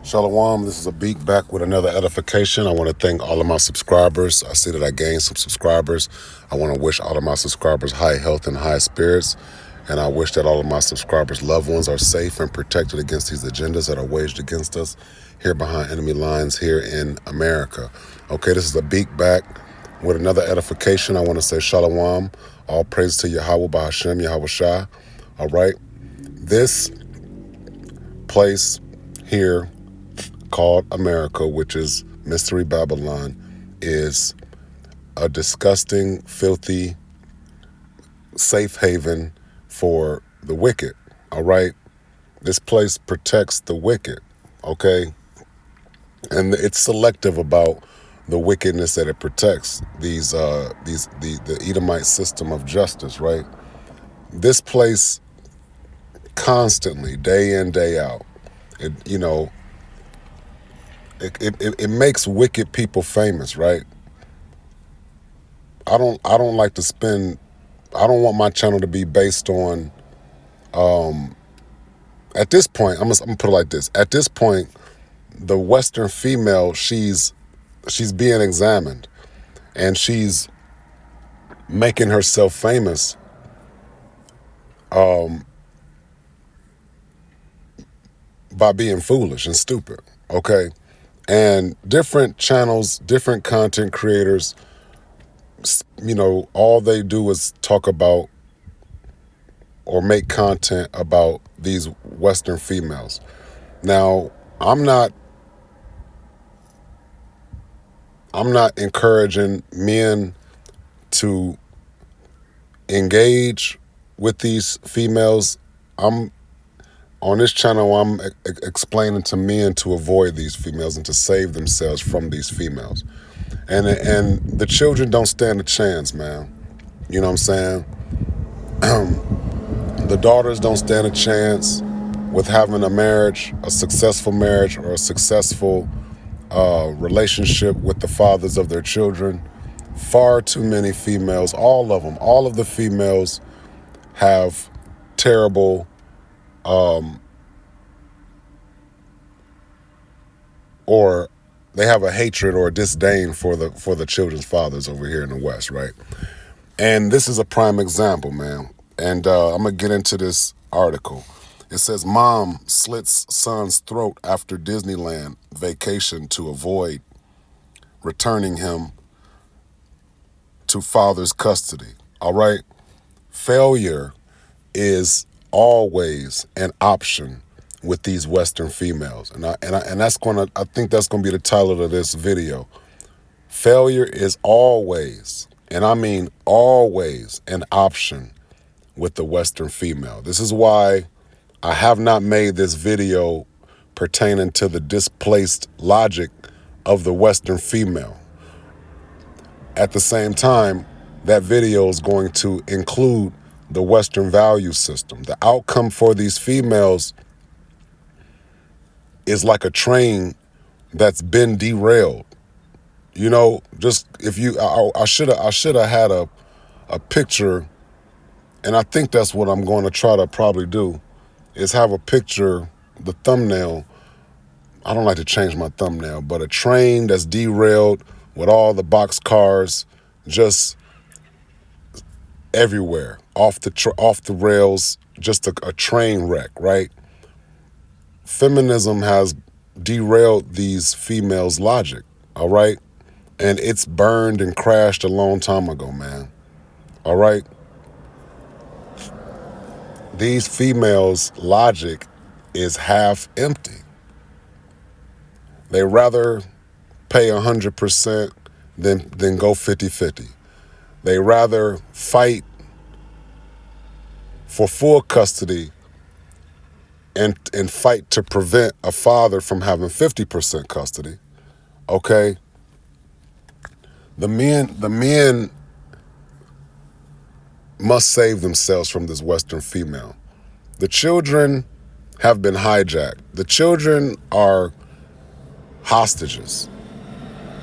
Shalom, this is Abik back with another edification. I want to thank all of my subscribers. I see that I gained some subscribers. I want to wish all of my subscribers high health and high spirits. And I wish that all of my subscribers' loved ones are safe and protected against these agendas that are waged against us here behind enemy lines here in America. Okay, this is Abik back with another edification. I want to say Shalom. All praise to Yahweh Bahashem, Yahweh Shah. All right. This place here called America, which is Mystery Babylon, is a disgusting, filthy safe haven for the wicked. All right. This place protects the wicked. Okay. And it's selective about the wickedness that it protects. The Edomite system of justice, right? This place constantly, day in, day out, it makes wicked people famous, right? I don't like to spend. I don't want my channel to be based on. At this point, I'm gonna put it like this. At this point, the Western female, she's being examined, and she's making herself famous. By being foolish and stupid. Okay. And different channels, different content creators, all they do is talk about or make content about these Western females. Now, I'm not encouraging men to engage with these females. On this channel, I'm explaining to men to avoid these females and to save themselves from these females. And the children don't stand a chance, man. You know what I'm saying? The daughters don't stand a chance with having a marriage, a successful marriage, or a successful relationship with the fathers of their children. Far too many females, all of them, all of the females have terrible or they have a hatred or a disdain for the children's fathers over here in the West, right? And this is a prime example, man. And I'm gonna get into this article. It says, mom slits son's throat after Disneyland vacation to avoid returning him to father's custody. All right? Failure is always an option with these Western females. And I think that's gonna be the title of this video. Failure is always, and I mean always, an option with the Western female. This is why I have not made this video pertaining to the displaced logic of the Western female. At the same time, that video is going to include the Western value system. The outcome for these females is like a train that's been derailed. Just if you, I should have had a picture, and I think that's what I'm going to try to probably do, is have a picture, the thumbnail. I don't like to change my thumbnail, but a train that's derailed with all the box cars just everywhere, off the rails, just a train wreck, right? Feminism has derailed these females' logic, all right? And it's burned and crashed a long time ago, man. All right? These females' logic is half empty. They rather pay 100% than go 50-50. They rather fight for full custody and fight to prevent a father from having 50% custody. Okay? The men must save themselves from this Western female. The children have been hijacked. The children are hostages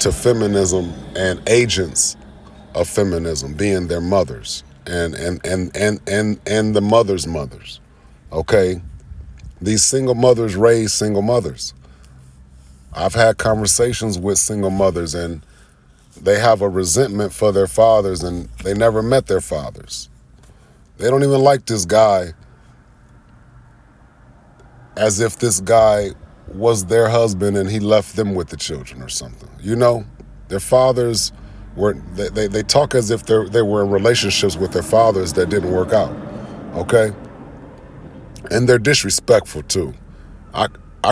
to feminism and agents of feminism, being their mothers and the mothers' mothers. Okay? These single mothers raise single mothers. I've had conversations with single mothers, and they have a resentment for their fathers, and they never met their fathers. They don't even like this guy, as if this guy was their husband and he left them with the children or something. You know, their fathers they talk as if they were in relationships with their fathers that didn't work out. Okay? And they're disrespectful too. I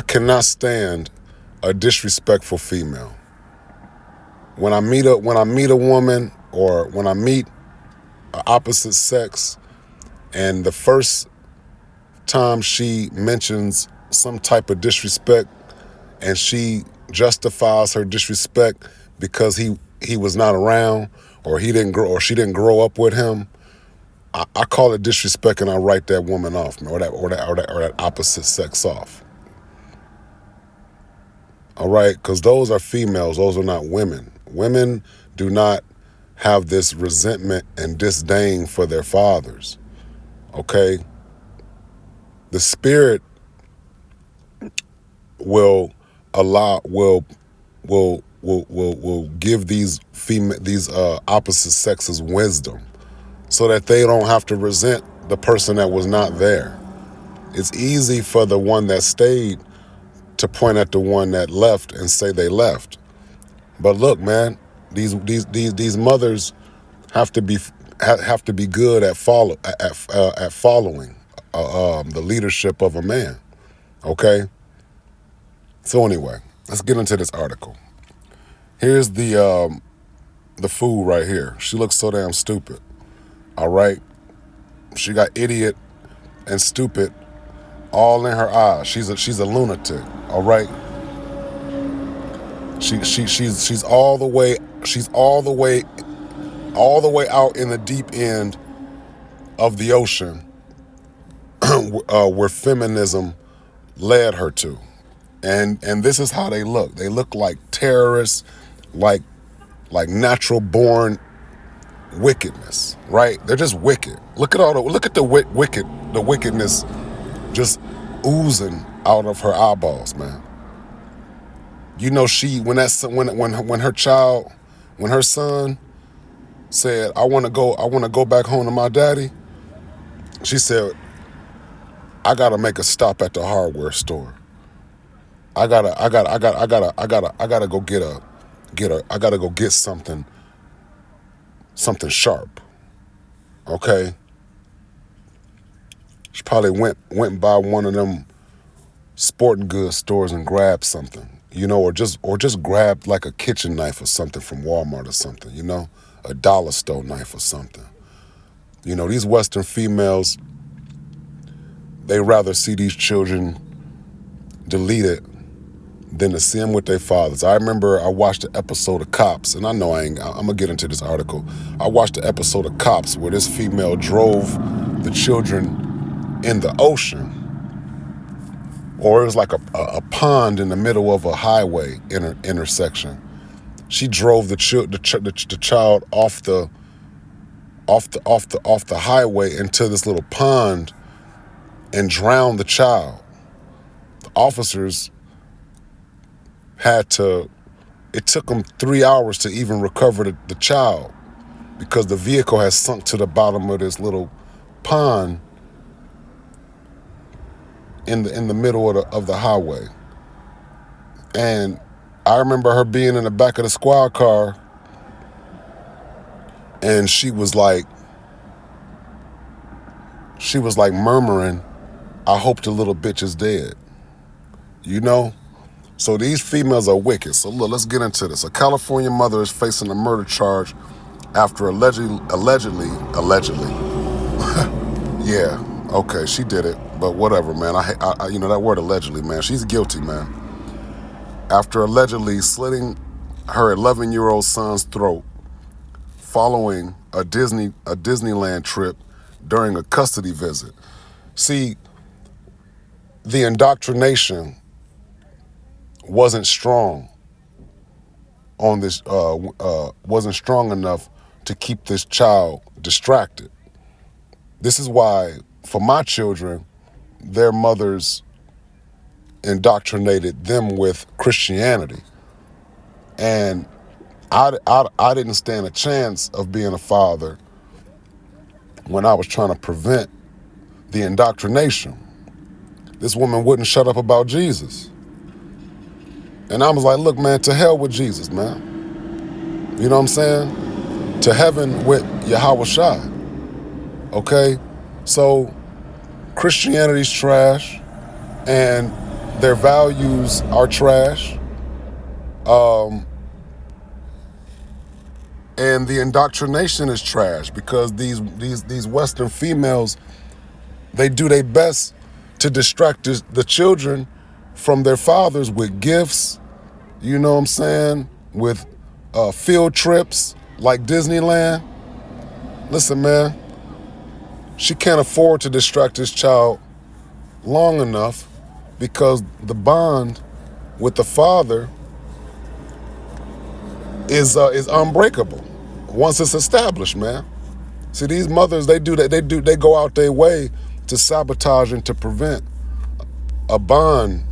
cannot stand a disrespectful female. When I meet a woman, or when I meet an opposite sex, and the first time she mentions some type of disrespect, and she justifies her disrespect because he was not around, or she didn't grow up with him, I call it disrespect, and I write that woman off, or that opposite sex off. All right, because those are females, those are not women. Women do not have this resentment and disdain for their fathers. Okay? The spirit will give these opposite sexes wisdom, so that they don't have to resent the person that was not there. It's easy for the one that stayed to point at the one that left and say they left. But look, man, these mothers have to be good at following the leadership of a man. Okay. So anyway, let's get into this article. Here's the fool right here. She looks so damn stupid. All right. She got idiot and stupid all in her eyes. She's a lunatic. All right. She's all the way out in the deep end of the ocean where feminism led her to. And this is how they look. They look like terrorists, like natural born wickedness, right? They're just wicked. Look at the wickedness just oozing out of her eyeballs, man. You know, when her son said, I want to go back home to my daddy, she said, I gotta make a stop at the hardware store. I gotta go get something sharp. Okay. She probably went by one of them sporting goods stores and grabbed something, you know, or just grabbed like a kitchen knife or something from Walmart or something, you know, a dollar store knife or something. You know, these Western females, they rather see these children deleted than to see them with their fathers. I remember I watched an episode of Cops, and I know I'm gonna get into this article. I watched an episode of Cops where this female drove the children in the ocean, or it was like a pond in the middle of a highway intersection. She drove the child off the highway into this little pond and drowned the child. The officers it took them 3 hours to even recover the child, because the vehicle had sunk to the bottom of this little pond in the middle of the highway. And I remember her being in the back of the squad car, and she was like murmuring, I hope the little bitch is dead. You know? So these females are wicked. So look, let's get into this. A California mother is facing a murder charge after allegedly, yeah, okay, she did it, but whatever, man. I you know, that word allegedly, man. She's guilty, man. After allegedly slitting her 11-year-old son's throat following a Disneyland trip during a custody visit. See, the indoctrination wasn't strong on this, wasn't strong enough to keep this child distracted. This is why, for my children, their mothers indoctrinated them with Christianity. And I didn't stand a chance of being a father when I was trying to prevent the indoctrination. This woman wouldn't shut up about Jesus. And I was like, look, man, to hell with Jesus, man. You know what I'm saying? To heaven with Yahweh Shai. Okay? So Christianity's trash and their values are trash. And the indoctrination is trash because these Western females, they do their best to distract the children from their fathers with gifts, you know what I'm saying, with field trips like Disneyland. Listen, man, she can't afford to distract this child long enough because the bond with the father is unbreakable once it's established, man. See, these mothers, they go out their way to sabotage and to prevent a bond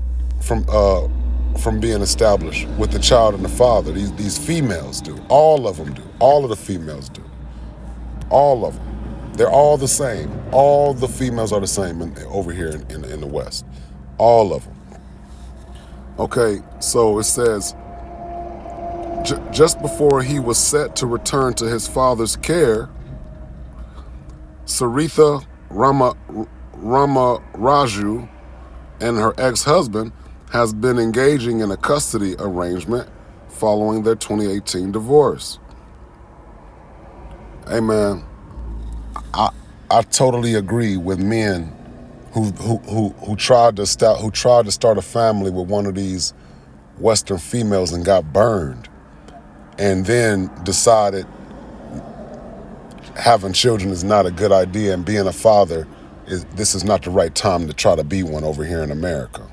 from being established with the child and the father. These females do. All of them do. All of the females do. All of them. They're all the same. All the females are the same over here in the West. All of them. Okay, so it says, just before he was set to return to his father's care, Saritha Ramaraju and her ex-husband has been engaging in a custody arrangement following their 2018 divorce. Hey man, I totally agree with men who tried to start a family with one of these Western females and got burned, and then decided having children is not a good idea, and being a father this is not the right time to try to be one over here in America.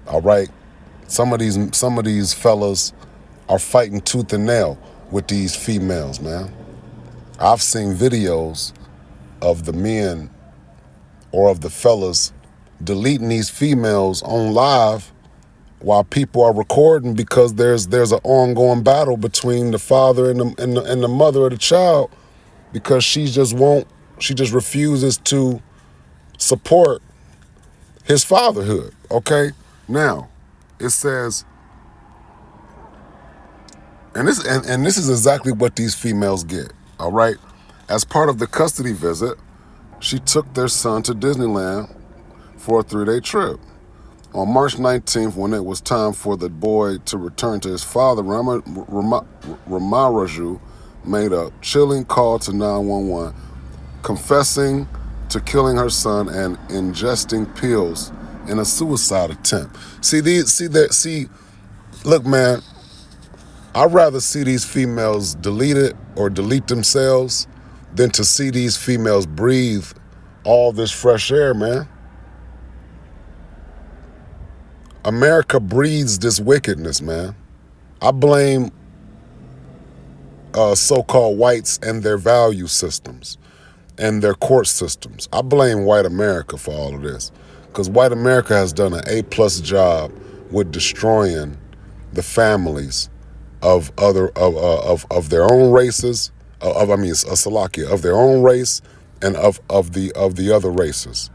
All right, some of these fellas are fighting tooth and nail with these females, man. I've seen videos of the men or of the fellas deleting these females on live while people are recording because there's an ongoing battle between the father and the mother of the child because she just refuses to support his fatherhood. Okay, now it says, and this is exactly what these females get. All right, as part of the custody visit, she took their son to Disneyland for a 3-day trip. On March 19th, when it was time for the boy to return to his father, Ramaraju made a chilling call to 911, confessing to killing her son and ingesting pills in a suicide attempt. Look, man, I'd rather see these females delete themselves than to see these females breathe all this fresh air, man. America breeds this wickedness, man. I blame so-called whites and their value systems and their court systems. I blame white America for all of this because white America has done an A+ job with destroying the families of their own races, of their own race and of the other races,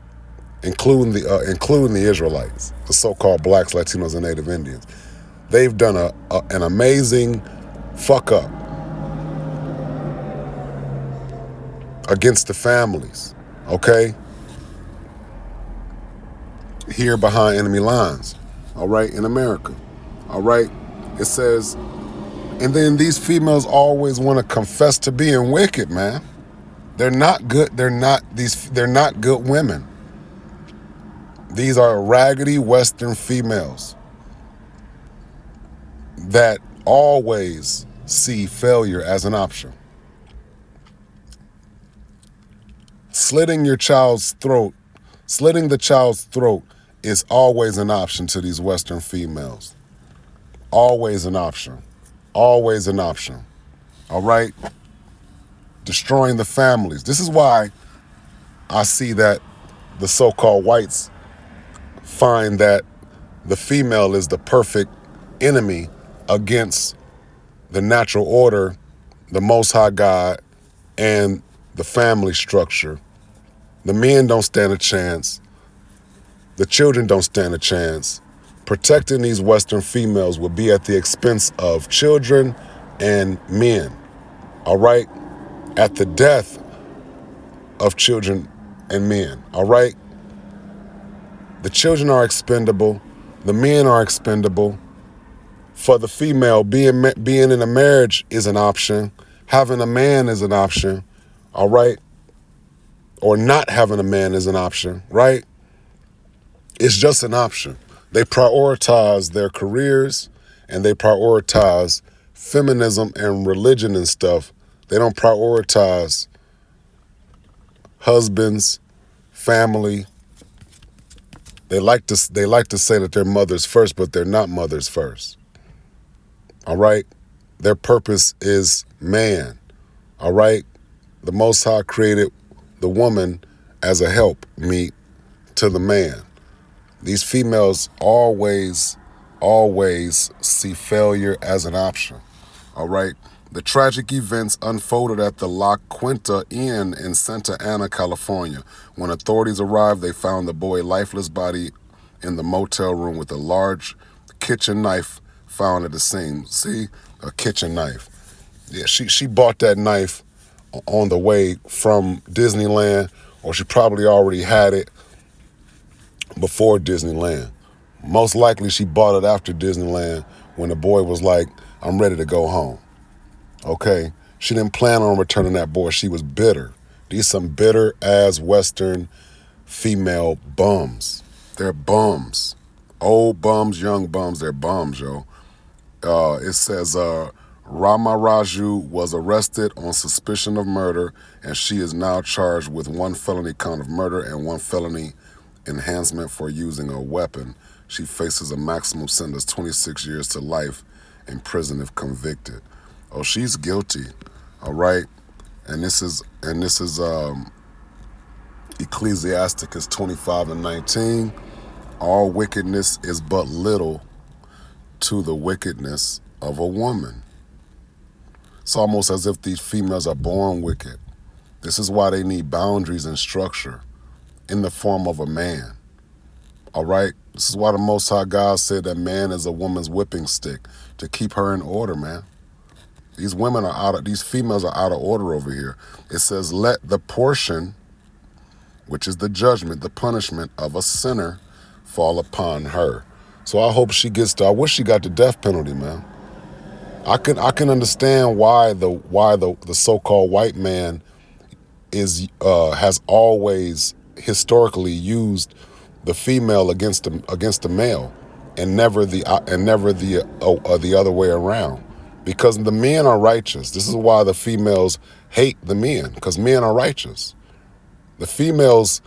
including the Israelites, the so-called blacks, Latinos, and Native Indians. They've done an amazing fuck up against the families, okay? Here behind enemy lines, all right, in America, all right? It says, and then these females always want to confess to being wicked, man. They're not good. They're not good women. These are raggedy Western females that always see failure as an option. Slitting the child's throat is always an option to these Western females. Always an option. Always an option. All right? Destroying the families. This is why I see that the so-called whites find that the female is the perfect enemy against the natural order, the Most High God, and the family structure. The men don't stand a chance. The children don't stand a chance. Protecting these Western females will be at the expense of children and men, all right? At the death of children and men, all right? The children are expendable. The men are expendable. For the female, being in a marriage is an option. Having a man is an option, all right? Or not having a man is an option, right? It's just an option. They prioritize their careers and they prioritize feminism and religion and stuff. They don't prioritize husbands, family. They like to say that they're mothers first, but they're not mothers first. All right? Their purpose is man. All right? The Most High created the woman as a help meet to the man. These females always see failure as an option. All right? The tragic events unfolded at the La Quinta Inn in Santa Ana, California. When authorities arrived, they found the boy's lifeless body in the motel room with a large kitchen knife found at the scene. See? A kitchen knife. Yeah, she bought that knife on the way from Disneyland, or she probably already had it before Disneyland. Most likely she bought it after Disneyland when the boy was like, I'm ready to go home. Okay? She didn't plan on returning that boy. She was bitter. These some bitter ass Western female bums. They're bums. Old bums, young bums, they're bums, yo. It says Rama Raju was arrested on suspicion of murder, and she is now charged with 1 felony count of murder and 1 felony enhancement for using a weapon. She faces a maximum sentence 26 years to life in prison if convicted. Oh, she's guilty. All right. And this is Ecclesiasticus 25:19. All wickedness is but little to the wickedness of a woman. It's almost as if these females are born wicked. This is why they need boundaries and structure in the form of a man. All right? This is why the Most High God said that man is a woman's whipping stick, to keep her in order, man. These females are out of order over here. It says, let the portion, which is the judgment, the punishment of a sinner, fall upon her. So I hope she I wish she got the death penalty, man. I can understand why the so-called white man has always historically used the female against the male, and never the other way around, because the men are righteous. This is why the females hate the men, because men are righteous. The females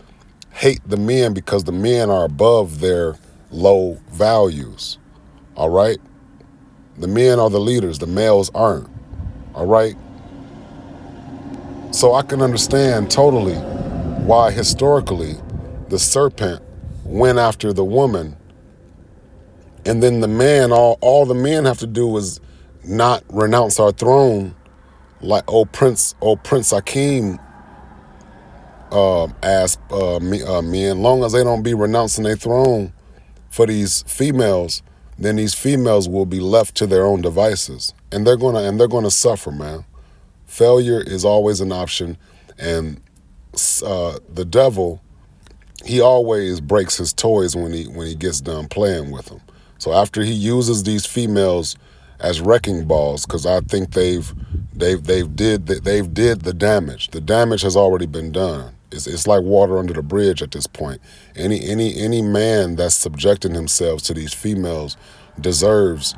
hate the men because the men are above their low values. All right? The men are the leaders, the males aren't. All right? So I can understand totally why historically the serpent went after the woman, and then the man, all the men have to do is not renounce our throne like old Prince Hakeem asked men. Long as they don't be renouncing their throne for these females, then these females will be left to their own devices, and they're gonna suffer, man. Failure is always an option, and the devil, he always breaks his toys when he gets done playing with them. So after he uses these females as wrecking balls, because I think they've did the damage. The damage has already been done. It's like water under the bridge at this point. Any man that's subjecting himself to these females deserves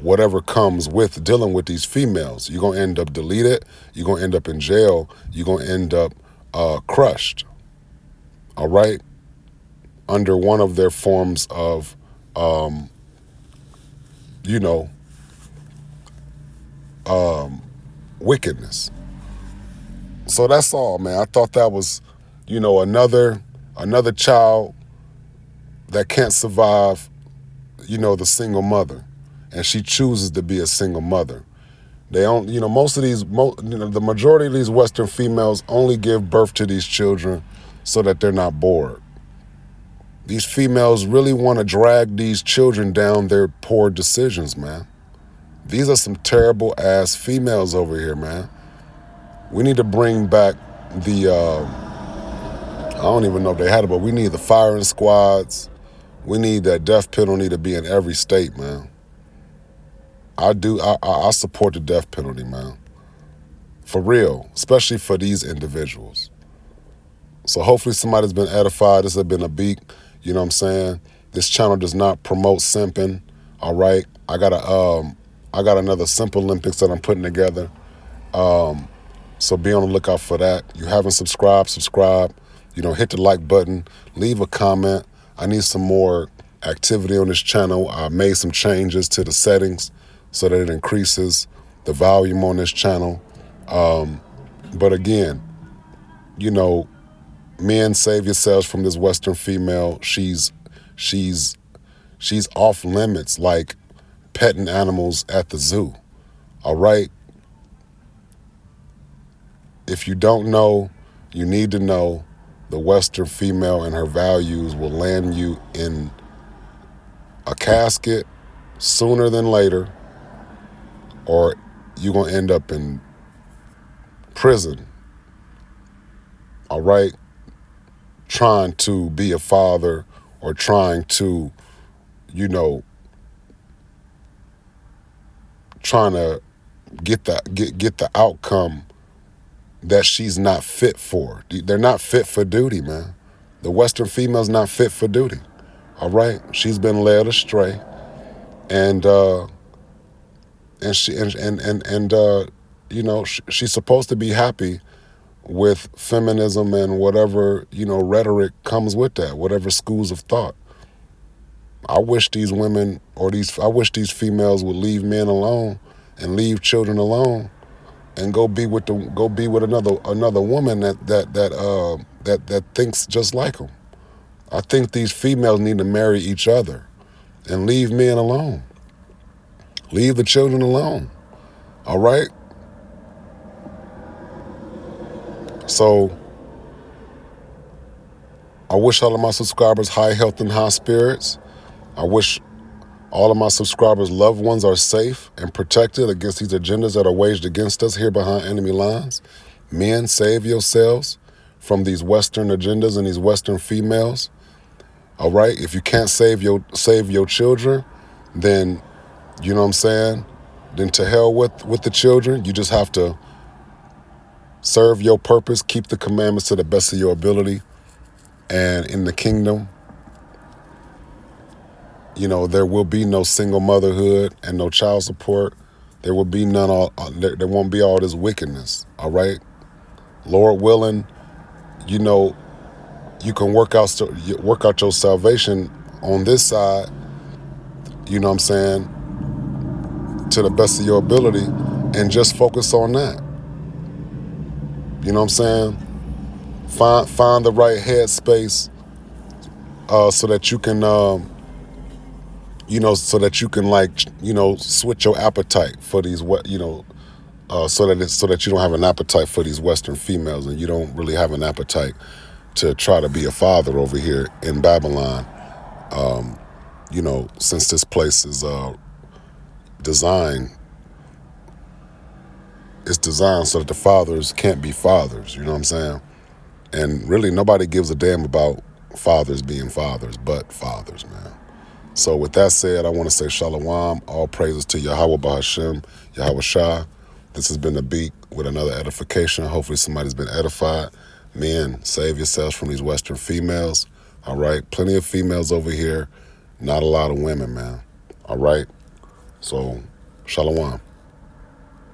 whatever comes with dealing with these females. You're gonna end up deleted. You're gonna end up in jail. You're gonna end up crushed. All right, under one of their forms of wickedness. So that's all, man. I thought that was, another child that can't survive, the single mother, and she chooses to be a single mother. They don't, most of these, the majority of these Western females only give birth to these children so that they're not bored. These females really want to drag these children down their poor decisions, man. These are some terrible ass females over here, man. We need to bring back I don't even know if they had it, but we need the firing squads. We need that death penalty to be in every state, man. I support the death penalty, man. For real, especially for these individuals. So hopefully somebody's been edified. This has been a beat. You know what I'm saying? This channel does not promote simping. All right. I got another Simp Olympics that I'm putting together. So be on the lookout for that. You haven't subscribed, subscribe. Hit the like button. Leave a comment. I need some more activity on this channel. I made some changes to the settings so that it increases the volume on this channel. But again, men, save yourselves from this Western female. She's off limits, like petting animals at the zoo. All right? If you don't know, you need to know. The Western female and her values will land you in a casket sooner than later, or you're going to end up in prison. All right? Trying to be a father, or trying to, trying to get the outcome that she's not fit for. They're not fit for duty, man. The Western female's not fit for duty. All right? She's been led astray. And she's supposed to be happy with feminism and whatever, rhetoric comes with that, whatever schools of thought. I wish these women I wish these females would leave men alone and leave children alone and go be with another woman that thinks just like them. I think these females need to marry each other and leave men alone. Leave the children alone. All right? So I wish all of my subscribers high health and high spirits. I wish all of my subscribers' loved ones are safe and protected against these agendas that are waged against us here behind enemy lines. Men, save yourselves from these Western agendas and these Western females. All right? If you can't save your children, then, you know what I'm saying? Then to hell with the children. You just have to serve your purpose, keep the commandments to the best of your ability. And in the kingdom, there will be no single motherhood and no child support. There will be there won't be all this wickedness, all right? Lord willing, you can work out your salvation on this side, you know what I'm saying, to the best of your ability, and just focus on that. You know what I'm saying? Find the right headspace so that you can so that you can switch your appetite for these so that you don't have an appetite for these Western females, and you don't really have an appetite to try to be a father over here in Babylon. Since this place is designed so that the fathers can't be fathers, you know what I'm saying? And really nobody gives a damn about fathers being fathers but fathers, man. So with that said, I want to say Shalom, all praises to Yahweh Bahashem, Yahweh Shah. This has been The Beat with another edification. Hopefully somebody's been edified. Men, save yourselves from these Western females. All right, plenty of females over here, not a lot of women, man. All right, so Shalom.